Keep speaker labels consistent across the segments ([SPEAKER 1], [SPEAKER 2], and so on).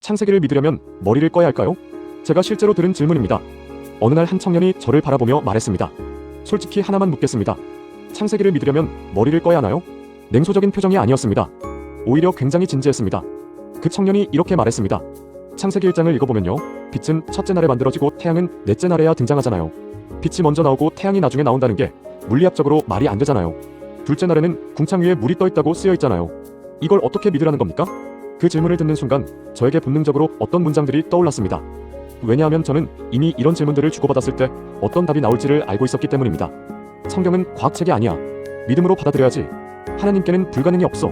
[SPEAKER 1] 창세기를 믿으려면 머리를 꺼야 할까요? 제가 실제로 들은 질문입니다. 어느 날 한 청년이 저를 바라보며 말했습니다. 솔직히 하나만 묻겠습니다. 창세기를 믿으려면 머리를 꺼야 하나요? 냉소적인 표정이 아니었습니다. 오히려 굉장히 진지했습니다. 그 청년이 이렇게 말했습니다. 창세기 1장을 읽어보면요. 빛은 첫째 날에 만들어지고 태양은 넷째 날에야 등장하잖아요. 빛이 먼저 나오고 태양이 나중에 나온다는 게 물리학적으로 말이 안 되잖아요. 둘째 날에는 궁창 위에 물이 떠 있다고 쓰여 있잖아요. 이걸 어떻게 믿으라는 겁니까? 그 질문을 듣는 순간 저에게 본능적으로 어떤 문장들이 떠올랐습니다. 왜냐하면 저는 이미 이런 질문들을 주고받았을 때 어떤 답이 나올지를 알고 있었기 때문입니다. 성경은 과학책이 아니야. 믿음으로 받아들여야지. 하나님께는 불가능이 없어.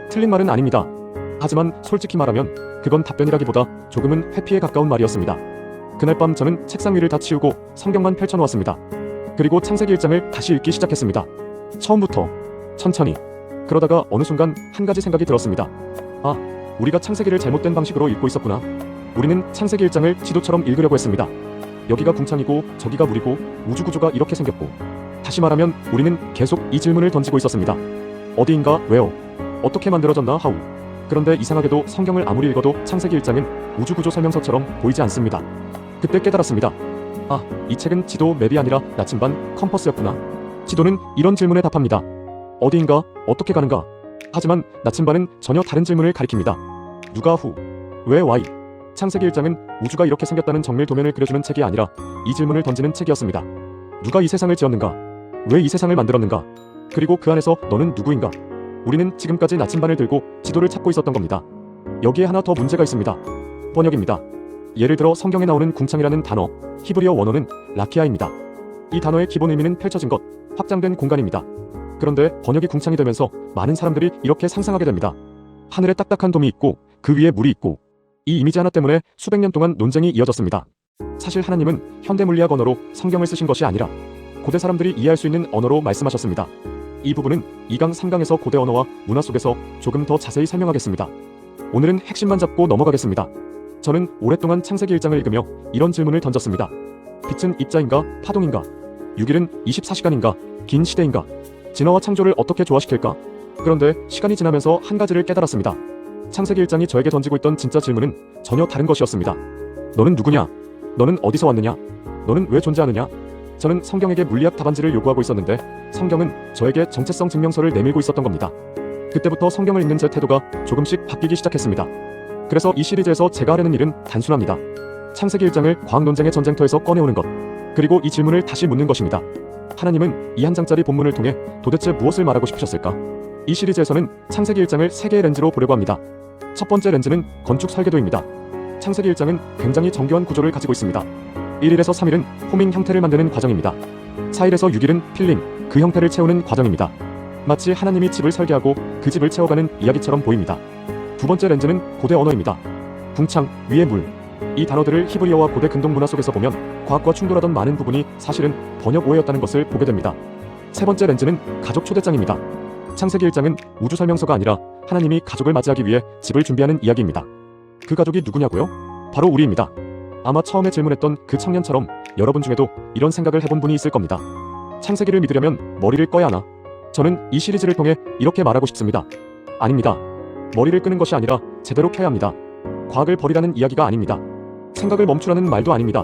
[SPEAKER 1] 틀린 말은 아닙니다. 하지만 솔직히 말하면 그건 답변이라기보다 조금은 회피에 가까운 말이었습니다. 그날 밤 저는 책상 위를 다 치우고 성경만 펼쳐놓았습니다. 그리고 창세기 1장을 다시 읽기 시작했습니다. 처음부터 천천히. 그러다가 어느 순간 한 가지 생각이 들었습니다. 아, 우리가 창세기를 잘못된 방식으로 읽고 있었구나. 우리는 창세기 1장을 지도처럼 읽으려고 했습니다. 여기가 궁창이고 저기가 물이고 우주 구조가 이렇게 생겼고. 다시 말하면 우리는 계속 이 질문을 던지고 있었습니다. 어디인가, 왜요? 어떻게 만들어졌나, 하우. 그런데 이상하게도 성경을 아무리 읽어도 창세기 1장은 우주 구조 설명서처럼 보이지 않습니다. 그때 깨달았습니다. 아, 이 책은 지도 맵이 아니라 나침반, 컴퍼스였구나. 지도는 이런 질문에 답합니다. 어디인가, 어떻게 가는가. 하지만 나침반은 전혀 다른 질문을 가리킵니다. 누가 후, 왜 와이. 창세기 1장은 우주가 이렇게 생겼다는 정밀 도면을 그려주는 책이 아니라 이 질문을 던지는 책이었습니다. 누가 이 세상을 지었는가? 왜 이 세상을 만들었는가? 그리고 그 안에서 너는 누구인가? 우리는 지금까지 나침반을 들고 지도를 찾고 있었던 겁니다. 여기에 하나 더 문제가 있습니다. 번역입니다. 예를 들어 성경에 나오는 궁창이라는 단어, 히브리어 원어는 라키아입니다. 이 단어의 기본 의미는 펼쳐진 것, 확장된 공간입니다. 그런데 번역이 궁창이 되면서 많은 사람들이 이렇게 상상하게 됩니다. 하늘에 딱딱한 돔이 있고 그 위에 물이 있고. 이 이미지 하나 때문에 수백 년 동안 논쟁이 이어졌습니다. 사실 하나님은 현대물리학 언어로 성경을 쓰신 것이 아니라 고대 사람들이 이해할 수 있는 언어로 말씀하셨습니다. 이 부분은 2강, 3강에서 고대 언어와 문화 속에서 조금 더 자세히 설명하겠습니다. 오늘은 핵심만 잡고 넘어가겠습니다. 저는 오랫동안 창세기 1장을 읽으며 이런 질문을 던졌습니다. 빛은 입자인가, 파동인가? 6일은 24시간인가, 긴 시대인가? 진화와 창조를 어떻게 조화시킬까? 그런데 시간이 지나면서 한 가지를 깨달았습니다. 창세기 1장이 저에게 던지고 있던 진짜 질문은 전혀 다른 것이었습니다. 너는 누구냐? 너는 어디서 왔느냐? 너는 왜 존재하느냐? 저는 성경에게 물리학 답안지를 요구하고 있었는데 성경은 저에게 정체성 증명서를 내밀고 있었던 겁니다. 그때부터 성경을 읽는 제 태도가 조금씩 바뀌기 시작했습니다. 그래서 이 시리즈에서 제가 하려는 일은 단순합니다. 창세기 1장을 과학 논쟁의 전쟁터에서 꺼내오는 것, 그리고 이 질문을 다시 묻는 것입니다. 하나님은 이 한 장짜리 본문을 통해 도대체 무엇을 말하고 싶으셨을까? 이 시리즈에서는 창세기 1장을 3개의 렌즈로 보려고 합니다. 첫 번째 렌즈는 건축 설계도입니다. 창세기 1장은 굉장히 정교한 구조를 가지고 있습니다. 1일에서 3일은 호밍 형태를 만드는 과정입니다. 4일에서 6일은 필링, 그 형태를 채우는 과정입니다. 마치 하나님이 집을 설계하고 그 집을 채워가는 이야기처럼 보입니다. 두 번째 렌즈는 고대 언어입니다. 궁창, 위에 물. 이 단어들을 히브리어와 고대 근동 문화 속에서 보면 과학과 충돌하던 많은 부분이 사실은 번역 오해였다는 것을 보게 됩니다. 세 번째 렌즈는 가족 초대장입니다. 창세기 1장은 우주 설명서가 아니라 하나님이 가족을 맞이하기 위해 집을 준비하는 이야기입니다. 그 가족이 누구냐고요? 바로 우리입니다. 아마 처음에 질문했던 그 청년처럼 여러분 중에도 이런 생각을 해본 분이 있을 겁니다. 창세기를 믿으려면 머리를 꺼야 하나? 저는 이 시리즈를 통해 이렇게 말하고 싶습니다. 아닙니다. 머리를 끄는 것이 아니라 제대로 켜야 합니다. 과학을 버리라는 이야기가 아닙니다. 생각을 멈추라는 말도 아닙니다.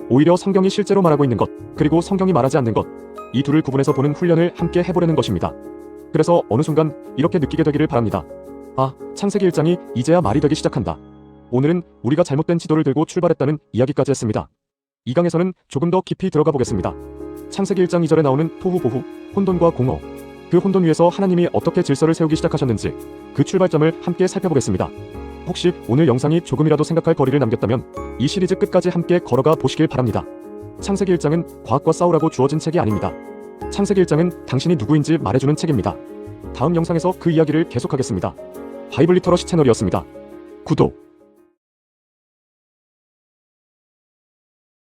[SPEAKER 1] 오히려 성경이 실제로 말하고 있는 것, 그리고 성경이 말하지 않는 것, 이 둘을 구분해서 보는 훈련을 함께 해보려는 것입니다. 그래서 어느 순간 이렇게 느끼게 되기를 바랍니다. 아, 창세기 1장이 이제야 말이 되기 시작한다. 오늘은 우리가 잘못된 지도를 들고 출발했다는 이야기까지 했습니다. 2강에서는 조금 더 깊이 들어가 보겠습니다. 창세기 1장 2절에 나오는 토후보후, 혼돈과 공허. 그 혼돈 위에서 하나님이 어떻게 질서를 세우기 시작하셨는지 그 출발점을 함께 살펴보겠습니다. 혹시 오늘 영상이 조금이라도 생각할 거리를 남겼다면 이 시리즈 끝까지 함께 걸어가 보시길 바랍니다. 창세기 1장은 과학과 싸우라고 주어진 책이 아닙니다. 창세기 1장은 당신이 누구인지 말해주는 책입니다. 다음 영상에서 그 이야기를 계속하겠습니다. 바이블 리터러시 채널이었습니다. 구독